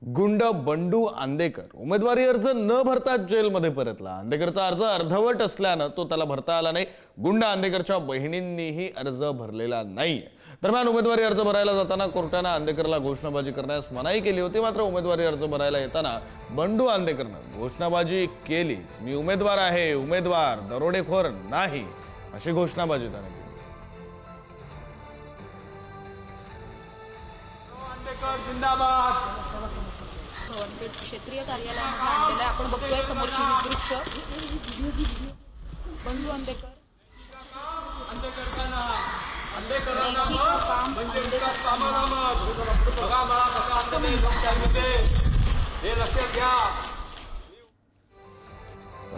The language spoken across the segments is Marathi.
गुंड बंडू आंदेकर उमेदवारी अर्ज न भरता जेलमध्ये परतला। आंदेकरचा अर्ज अर्धवट असल्यानं तो त्याला भरता आला नाही। गुंड आंदेकरच्या बहिणींनीही अर्ज भरलेला नाही। दरम्यान उमेदवारी अर्ज भरायला जाताना कोर्टाने आंदेकरला घोषणाबाजी करण्यास मनाई केली होती। मात्र उमेदवारी अर्ज भरायला येताना बंडू आंदेकरनं घोषणाबाजी केली। मी उमेदवार आहे, उमेदवार दरोडेखोर नाही, अशी घोषणाबाजी त्याने केली। जिंदाबाद। क्षेत्रीय कार्यालयामध्ये आणलेलं आहे। आपण बघतोय समोरची ही दृश्य। बंडू आंदेकर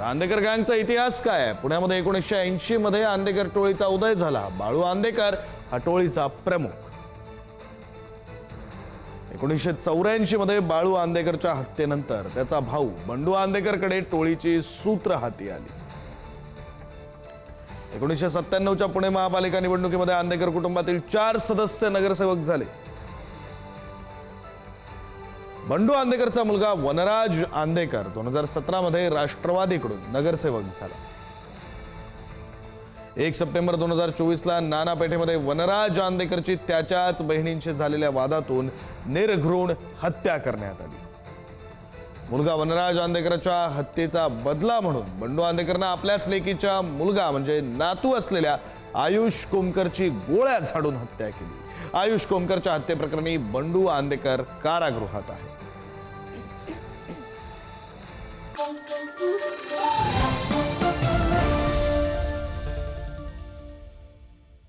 आंदेकर गँगचा इतिहास काय? पुण्यामध्ये 1980 मध्ये आंदेकर टोळीचा उदय झाला। बाळू आंदेकर हा टोळीचा प्रमुख। 1984 मध्ये बाळू आंदेकरच्या हत्येनंतर त्याचा भाऊ बंडू आंदेकरकडे टोळीची सूत्र हाती आली। 1997च्या पुणे महापालिका निवडणुकीमध्ये आंदेकर कुटुंबातील 4 सदस्य नगरसेवक झाले। बंडू आंदेकरचा मुलगा वनराज आंदेकर 2017 मध्ये राष्ट्रवादीकडून नगरसेवक झाला। 1 सप्टेंबर 2024 ला नाना पेठेमध्ये वनराज आंदेकरची त्याच्याच बहिणींशी झालेल्या वादातून निर्घृण हत्या करण्यात आली। मुलगा वनराज आंदेकरच्या हत्येचा बदला म्हणून बंडू आंदेकरनं आपल्याच लेकीच्या मुलगा म्हणजे नातू असलेल्या आयुष कोमकरची गोळ्या झाडून हत्या केली। आयुष कोमकरच्या हत्येप्रकरणी बंडू आंदेकर कारागृहात आहे।